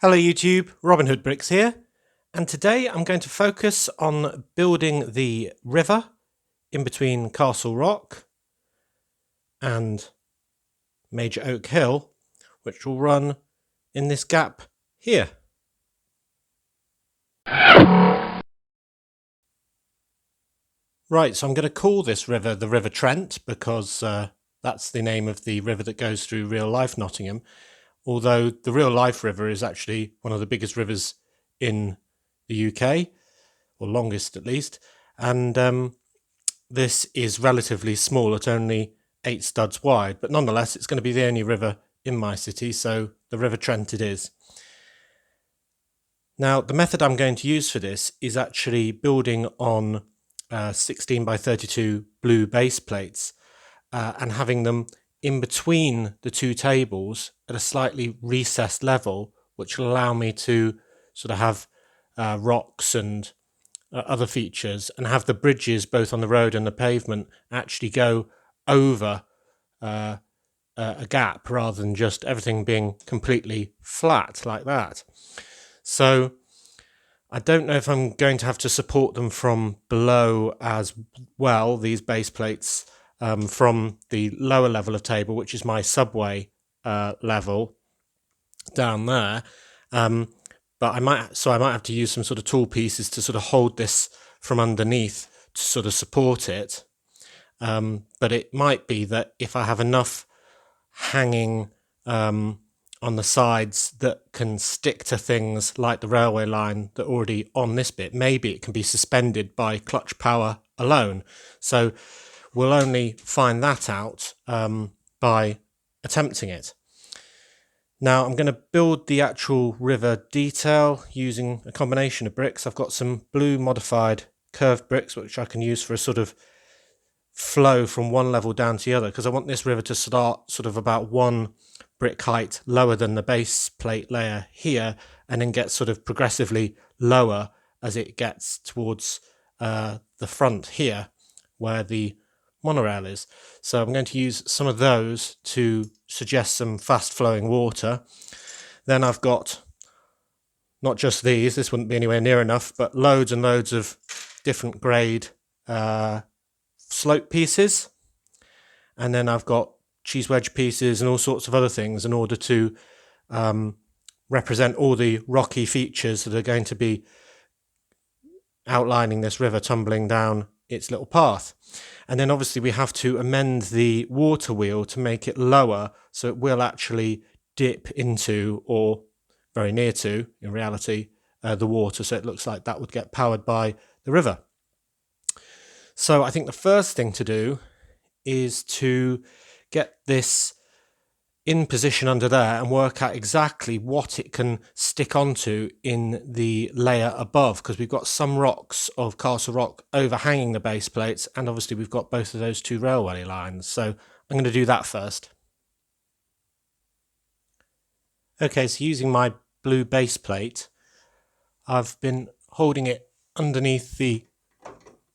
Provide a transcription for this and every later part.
Hello YouTube, Robin Hood Bricks here, and today I'm going to focus on building the river in between Castle Rock and Major Oak Hill, which will run in this gap here. Right, so I'm going to call this river the River Trent because that's the name of the river that goes through real life Nottingham, although the real life river is actually one of the biggest rivers in the UK, or longest at least, and this is relatively small at only 8 studs wide, but nonetheless it's going to be the only river in my city, so the River Trent it is. Now the method I'm going to use for this is actually building on 16 by 32 blue base plates and having them in between the two tables at a slightly recessed level, which will allow me to sort of have rocks and other features and have the bridges both on the road and the pavement actually go over a gap rather than just everything being completely flat like that. So I don't know if I'm going to have to support them from below as well, these base plates, from the lower level of table, which is my subway level down there. But I might have to use some sort of tool pieces to sort of hold this from underneath to sort of support it. But it might be that if I have enough hanging on the sides that can stick to things like the railway line that are already on this bit, maybe it can be suspended by clutch power alone. So we'll only find that out by attempting it. Now I'm going to build the actual river detail using a combination of bricks. I've got some blue modified curved bricks which I can use for a sort of flow from one level down to the other, because I want this river to start sort of about one brick height lower than the base plate layer here, and then get sort of progressively lower as it gets towards the front here where the monorail is. So I'm going to use some of those to suggest some fast flowing water. Then I've got not just these, this wouldn't be anywhere near enough, but loads and loads of different grade slope pieces, and then I've got cheese wedge pieces and all sorts of other things in order to represent all the rocky features that are going to be outlining this river tumbling down its little path. And then obviously we have to amend the water wheel to make it lower so it will actually dip into, or very near to in reality, the water, so it looks like that would get powered by the river. So I think the first thing to do is to get this in position under there and work out exactly what it can stick onto in the layer above, because we've got some rocks of Castle Rock overhanging the base plates, and obviously we've got both of those two railway lines. So I'm going to do that first. Okay, so using my blue base plate, I've been holding it underneath the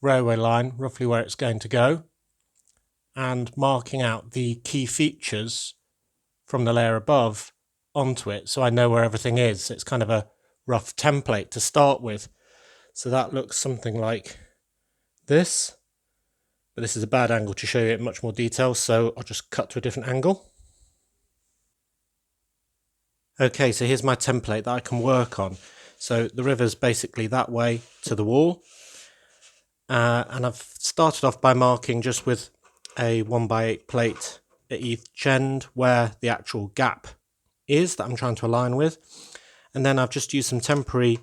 railway line, roughly where it's going to go, and marking out the key features from the layer above onto it, so I know where everything is. It's kind of a rough template to start with. So that looks something like this, but this is a bad angle to show you in much more detail, so I'll just cut to a different angle. Okay, so here's my template that I can work on. So the river's basically that way to the wall, and I've started off by marking just with a 1x8 plate at each end where the actual gap is that I'm trying to align with, and then I've just used some temporary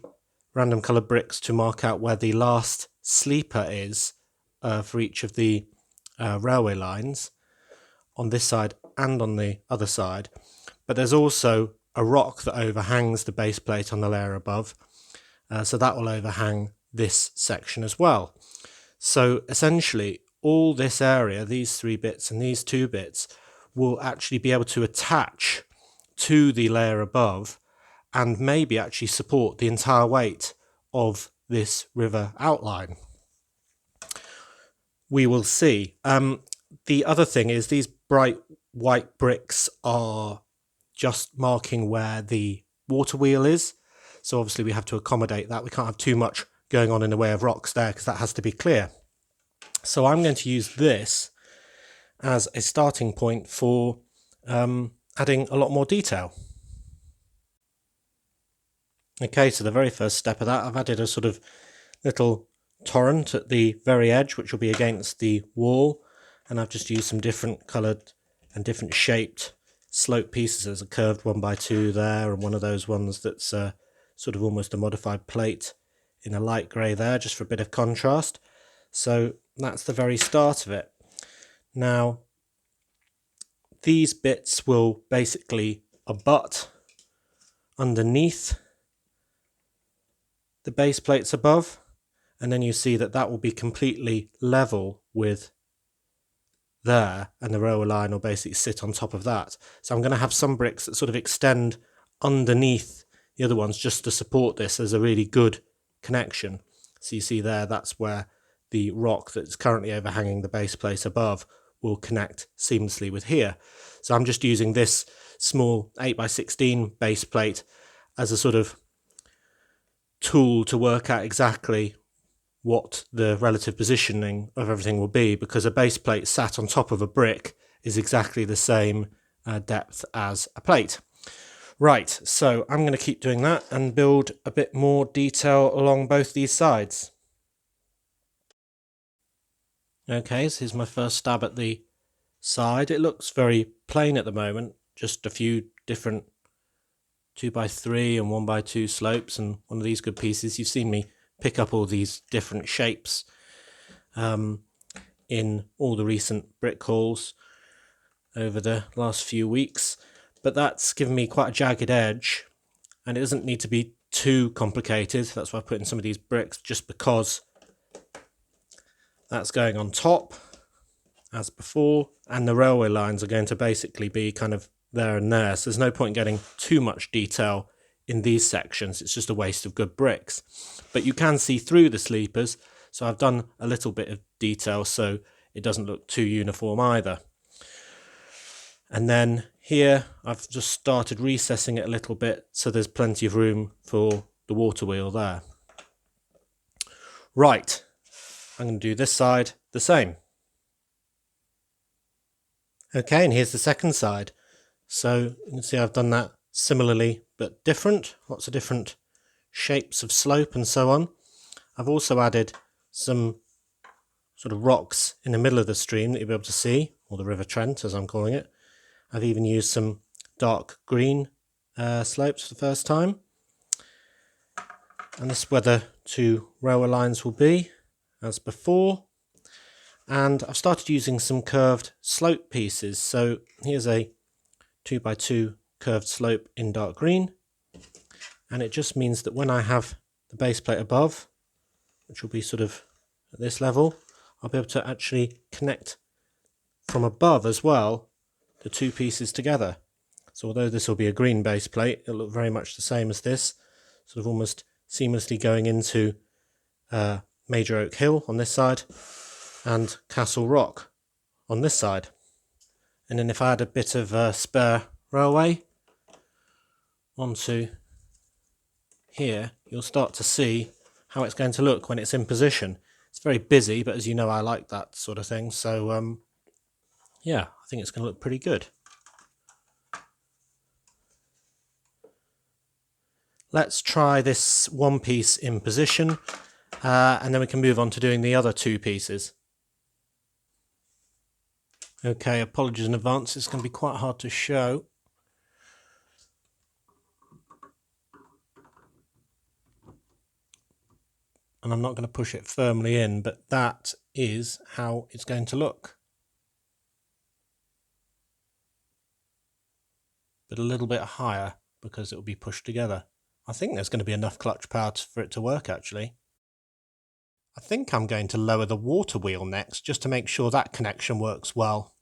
random coloured bricks to mark out where the last sleeper is for each of the railway lines on this side and on the other side. But there's also a rock that overhangs the base plate on the layer above, so that will overhang this section as well. So essentially all this area, these 3 bits and these 2 bits, will actually be able to attach to the layer above and maybe actually support the entire weight of this river outline. We will see. The other thing is these bright white bricks are just marking where the water wheel is. So obviously we have to accommodate that. We can't have too much going on in the way of rocks there because that has to be clear. So I'm going to use this as a starting point for adding a lot more detail. Okay, so the very first step of that, I've added a sort of little torrent at the very edge, which will be against the wall, and I've just used some different coloured and different shaped slope pieces. There's a curved 1x2 there, and one of those ones that's sort of almost a modified plate in a light grey there, just for a bit of contrast. So that's the very start of it. Now, these bits will basically abut underneath the base plates above, and then you see that that will be completely level with there, and the rower line will basically sit on top of that. So I'm going to have some bricks that sort of extend underneath the other ones just to support this as a really good connection. So you see there, that's where the rock that's currently overhanging the base plate above will connect seamlessly with here. So I'm just using this small 8x16 base plate as a sort of tool to work out exactly what the relative positioning of everything will be, because a base plate sat on top of a brick is exactly the same depth as a plate. Right, so I'm going to keep doing that and build a bit more detail along both these sides. Okay, so here's my first stab at the side. It looks very plain at the moment, just a few different 2x3 and 1x2 slopes and one of these good pieces. You've seen me pick up all these different shapes in all the recent brick hauls over the last few weeks, but that's given me quite a jagged edge, and it doesn't need to be too complicated. That's why I put in some of these bricks, just because that's going on top as before, and the railway lines are going to basically be kind of there and there, so there's no point getting too much detail in these sections. It's just a waste of good bricks. But you can see through the sleepers, so I've done a little bit of detail so it doesn't look too uniform either. And then here I've just started recessing it a little bit so there's plenty of room for the water wheel there. Right, I'm going to do this side the same. Okay, and here's the second side. So you can see I've done that similarly but different, lots of different shapes of slope and so on. I've also added some sort of rocks in the middle of the stream that you'll be able to see, or the River Trent as I'm calling it. I've even used some dark green slopes for the first time. And this is where the two rower lines will be as before. And I've started using some curved slope pieces. So here's a 2x2 curved slope in dark green, and it just means that when I have the base plate above, which will be sort of at this level, I'll be able to actually connect from above as well the two pieces together. So although this will be a green base plate, it'll look very much the same as this, sort of almost seamlessly going into Major Oak Hill on this side and Castle Rock on this side. And then if I add a bit of spare railway onto here, you'll start to see how it's going to look when it's in position. It's very busy, but as you know, I like that sort of thing. So yeah, I think it's going to look pretty good. Let's try this one piece in position, and then we can move on to doing the other two pieces. Okay, apologies in advance, it's going to be quite hard to show. And I'm not going to push it firmly in, but that is how it's going to look. But a little bit higher because it will be pushed together. I think there's going to be enough clutch power for it to work actually. I think I'm going to lower the water wheel next just to make sure that connection works well.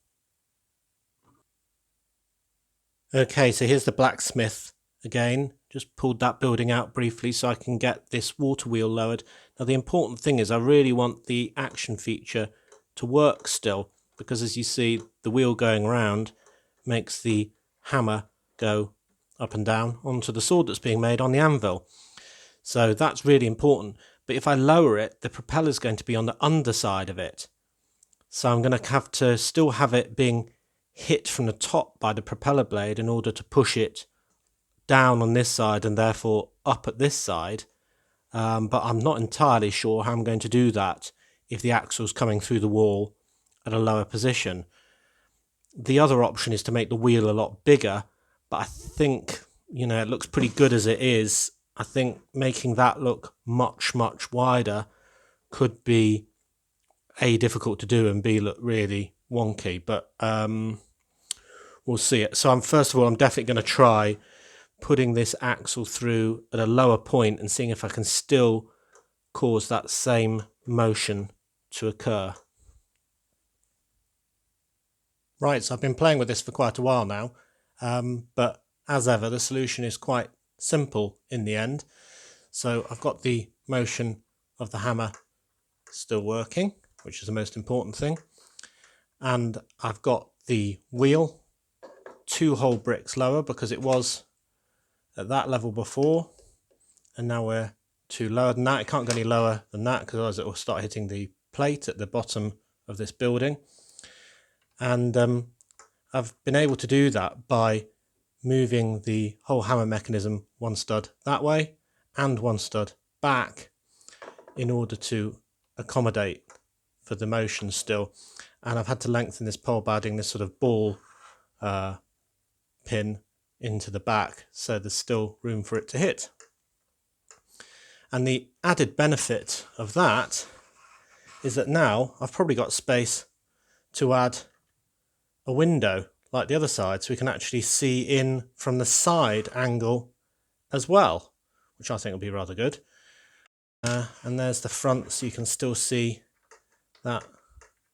Okay, so here's the blacksmith again. Just pulled that building out briefly so I can get this water wheel lowered. Now the important thing is I really want the action feature to work still, because as you see the wheel going around makes the hammer go up and down onto the sword that's being made on the anvil. So that's really important. But if I lower it, the propeller is going to be on the underside of it. So I'm going to have to still have it being hit from the top by the propeller blade in order to push it down on this side and therefore up at this side. But I'm not entirely sure how I'm going to do that if the axle's coming through the wall at a lower position. The other option is to make the wheel a lot bigger, but I think, it looks pretty good as it is. I think making that look much, much wider could be A, difficult to do, and B, look really wonky, but we'll see it. So first of all, I'm definitely going to try putting this axle through at a lower point and seeing if I can still cause that same motion to occur. Right, so I've been playing with this for quite a while now, but as ever, the solution is quite simple in the end. So I've got the motion of the hammer still working, which is the most important thing, and I've got the wheel 2 whole bricks lower because it was at that level before, and now we're 2 lower than that. It can't go any lower than that because otherwise it will start hitting the plate at the bottom of this building. And I've been able to do that by moving the whole hammer mechanism 1 stud that way and 1 stud back in order to accommodate for the motion still. And I've had to lengthen this pole by adding this sort of ball pin into the back, so there's still room for it to hit. And the added benefit of that is that now I've probably got space to add a window like the other side, so we can actually see in from the side angle as well, which I think will be rather good. And there's the front, so you can still see that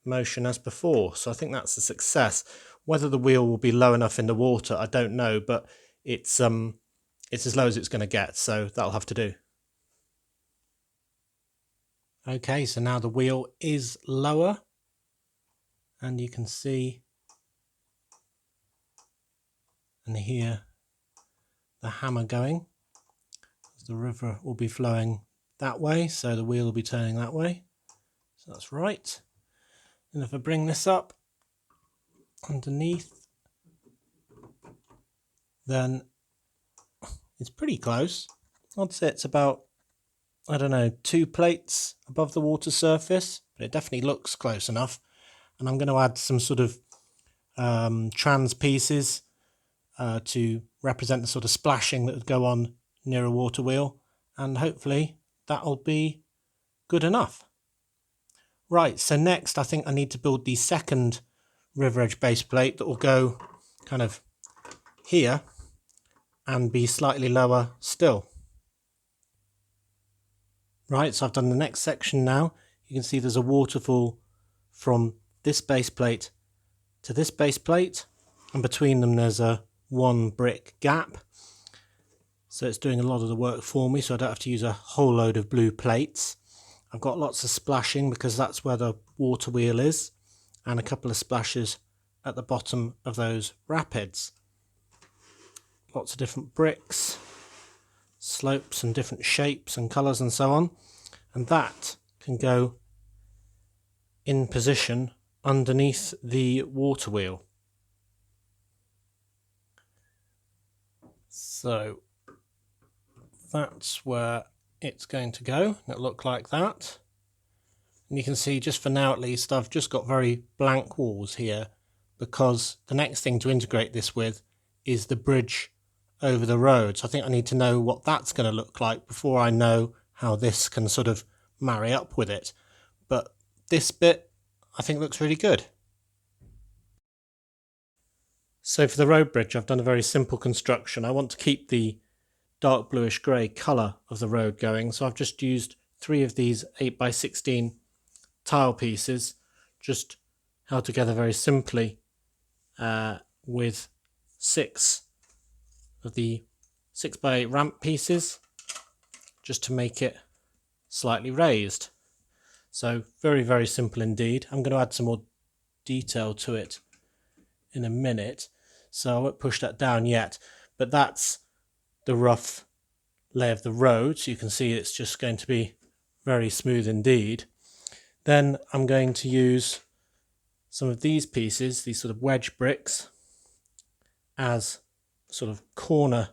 motion as before. So I think that's a success. Whether the wheel will be low enough in the water, I don't know, but it's as low as it's going to get, so that'll have to do. Okay, so now the wheel is lower, and you can see and hear the hammer going. The river will be flowing that way, so the wheel will be turning that way. So that's right. And if I bring this up underneath, then it's pretty close. I'd say it's about, 2 plates above the water surface, but it definitely looks close enough. And I'm going to add some sort of trans pieces to represent the sort of splashing that would go on near a water wheel, and hopefully that'll be good enough. Right, so next I think I need to build the second river edge base plate that will go kind of here and be slightly lower still. Right, so I've done the next section now. You can see there's a waterfall from this base plate to this base plate, and between them there's a 1 brick gap. So it's doing a lot of the work for me, so I don't have to use a whole load of blue plates. I've got lots of splashing because that's where the water wheel is, and a couple of splashes at the bottom of those rapids. Lots of different bricks, slopes and different shapes and colours and so on, and that can go in position underneath the water wheel. So that's where it's going to go. It'll look like that. And you can see, just for now at least, I've just got very blank walls here because the next thing to integrate this with is the bridge over the road. So I think I need to know what that's going to look like before I know how this can sort of marry up with it. But this bit I think looks really good. So for the road bridge, I've done a very simple construction. I want to keep the dark bluish grey colour of the road going, so I've just used 3 of these 8x16 tile pieces, just held together very simply with 6 of the 6x8 ramp pieces, just to make it slightly raised. So very, very simple indeed. I'm going to add some more detail to it in a minute, so I won't push that down yet. but that's the rough lay of the road, so you can see it's just going to be very smooth indeed. Then I'm going to use some of these pieces, these sort of wedge bricks, as sort of corner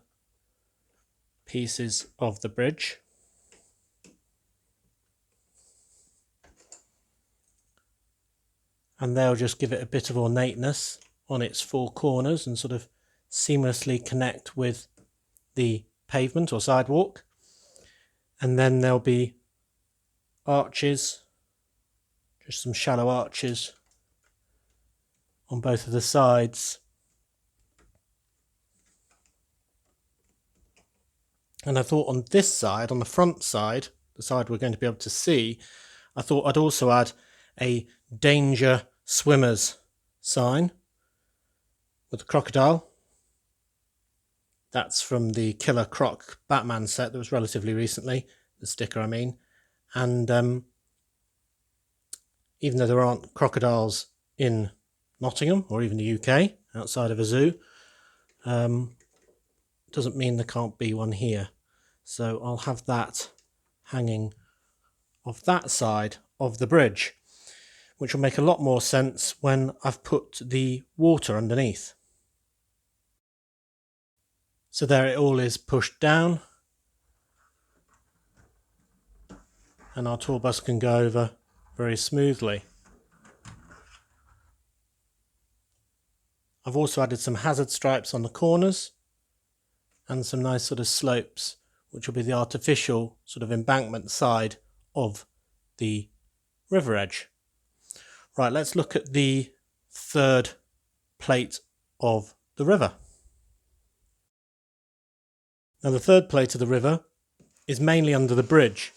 pieces of the bridge. And they'll just give it a bit of ornateness on its four corners and sort of seamlessly connect with the pavement or sidewalk. And then there'll be arches, just some shallow arches on both of the sides. And I thought on this side, on the front side, the side we're going to be able to see, I thought I'd also add a danger swimmers sign with a crocodile. That's from the Killer Croc Batman set that was relatively recently, the sticker I mean. And even though there aren't crocodiles in Nottingham or even the UK outside of a zoo, doesn't mean there can't be one here. So I'll have that hanging off that side of the bridge, which will make a lot more sense when I've put the water underneath. So there it all is pushed down, and our tour bus can go over very smoothly. I've also added some hazard stripes on the corners and some nice sort of slopes, which will be the artificial sort of embankment side of the river edge. Right, let's look at the third plate of the river. Now the third plate of the river is mainly under the bridge.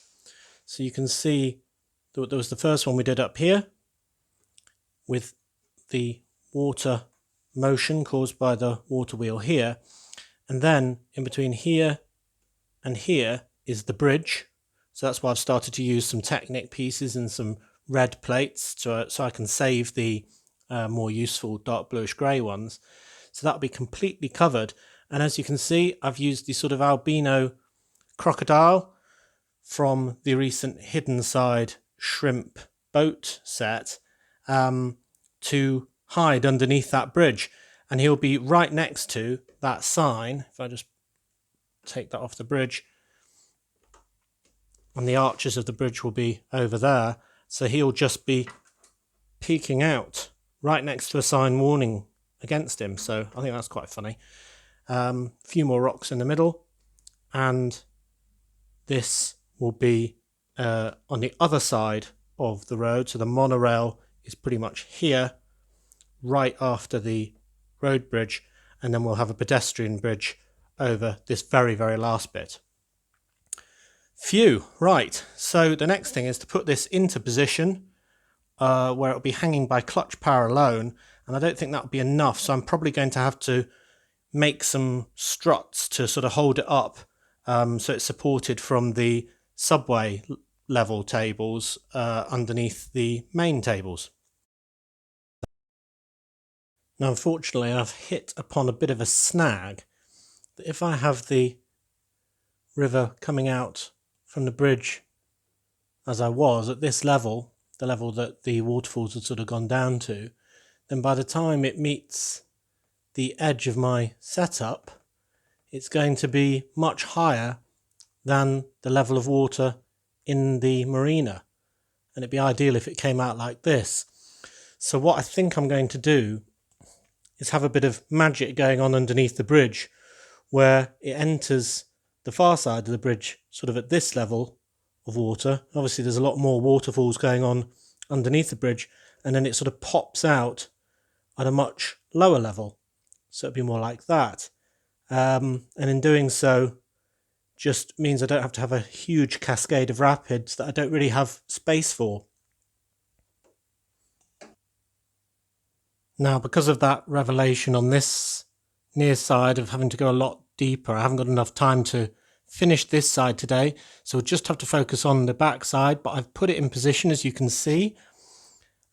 So you can see that there was the first one we did up here with the water motion caused by the water wheel here. And then in between here and here is the bridge. So that's why I've started to use some Technic pieces and some red plates so I can save the more useful dark bluish grey ones. So that'll be completely covered. And as you can see, I've used the sort of albino crocodile from the recent Hidden Side shrimp boat set to hide underneath that bridge. And he'll be right next to that sign. If I just take that off the bridge, and the arches of the bridge will be over there. So he'll just be peeking out right next to a sign warning against him. So I think that's quite funny. A few more rocks in the middle, and this will be on the other side of the road. So the monorail is pretty much here, right after the road bridge, and then we'll have a pedestrian bridge over this very, very last bit. Phew, right. So the next thing is to put this into position where it'll be hanging by clutch power alone, and I don't think that'll be enough. So I'm probably going to have to make some struts to sort of hold it up so it's supported from the subway level tables underneath the main tables. Now unfortunately I've hit upon a bit of a snag, that if I have the river coming out from the bridge as I was at this level, the level that the waterfalls had sort of gone down to, then by the time it meets the edge of my setup, it's going to be much higher than the level of water in the marina, and it'd be ideal if it came out like this. So what I think I'm going to do is have a bit of magic going on underneath the bridge, where it enters the far side of the bridge sort of at this level of water. Obviously there's a lot more waterfalls going on underneath the bridge, and then it sort of pops out at a much lower level. So it'd be more like that. And in doing so, just means I don't have to have a huge cascade of rapids that I don't really have space for. Now, because of that revelation on this near side of having to go a lot deeper, I haven't got enough time to finish this side today. So we'll just have to focus on the back side, but I've put it in position, as you can see.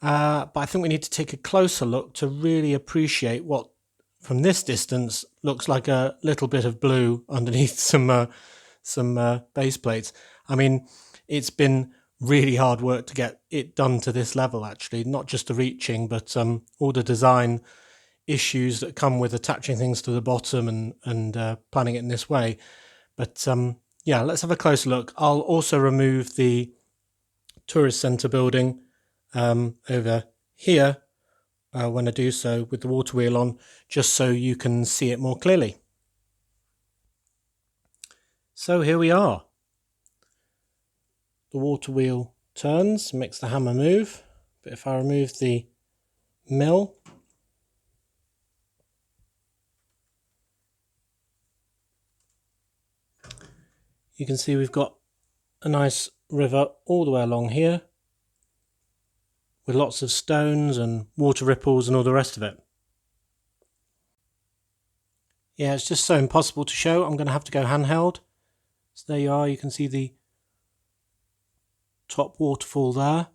But I think we need to take a closer look to really appreciate what from this distance looks like a little bit of blue underneath some base plates. I mean, it's been really hard work to get it done to this level, actually, not just the reaching, but all the design issues that come with attaching things to the bottom and planning it in this way. But yeah, let's have a closer look. I'll also remove the tourist centre building over here when I do so with the water wheel on, just so you can see it more clearly. So here we are. The water wheel turns, makes the hammer move, but if I remove the mill, you can see we've got a nice river all the way along here with lots of stones and water ripples and all the rest of it. Yeah, it's just so impossible to show. I'm going to have to go handheld. So there you are, you can see the top waterfall there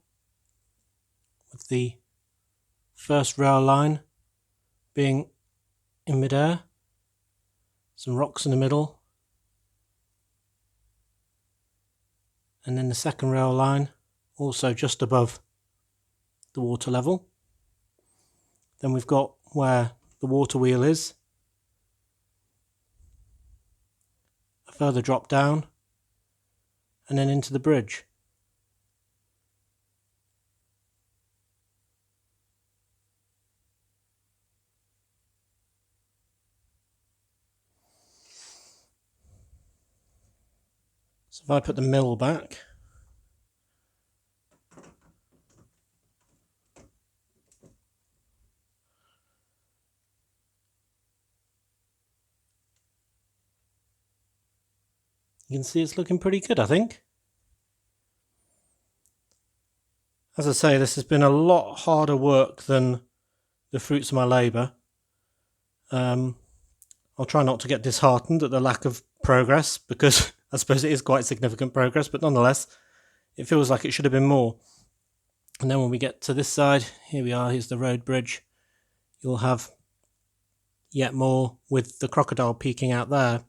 with the first rail line being in midair. Some rocks in the middle. And then the second rail line also just above the water level. Then we've got where the water wheel is, a further drop down, and then into the bridge. So if I put the mill back, you can see it's looking pretty good, I think. As I say, this has been a lot harder work than the fruits of my labour. I'll try not to get disheartened at the lack of progress, because I suppose it is quite significant progress, but nonetheless, it feels like it should have been more. And then when we get to this side, here we are, here's the road bridge. You'll have yet more with the crocodile peeking out there,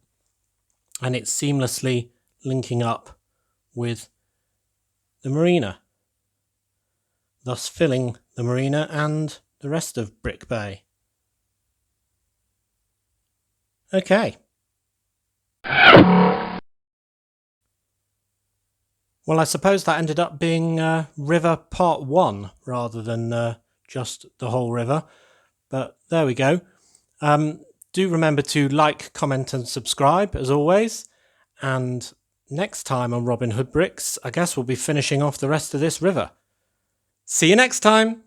and it's seamlessly linking up with the marina, thus filling the marina and the rest of Brick Bay. Okay. Well, I suppose that ended up being River Part 1 rather than just the whole river. But there we go. Do remember to like, comment and subscribe as always. And next time on Robin Hood Bricks, I guess we'll be finishing off the rest of this river. See you next time!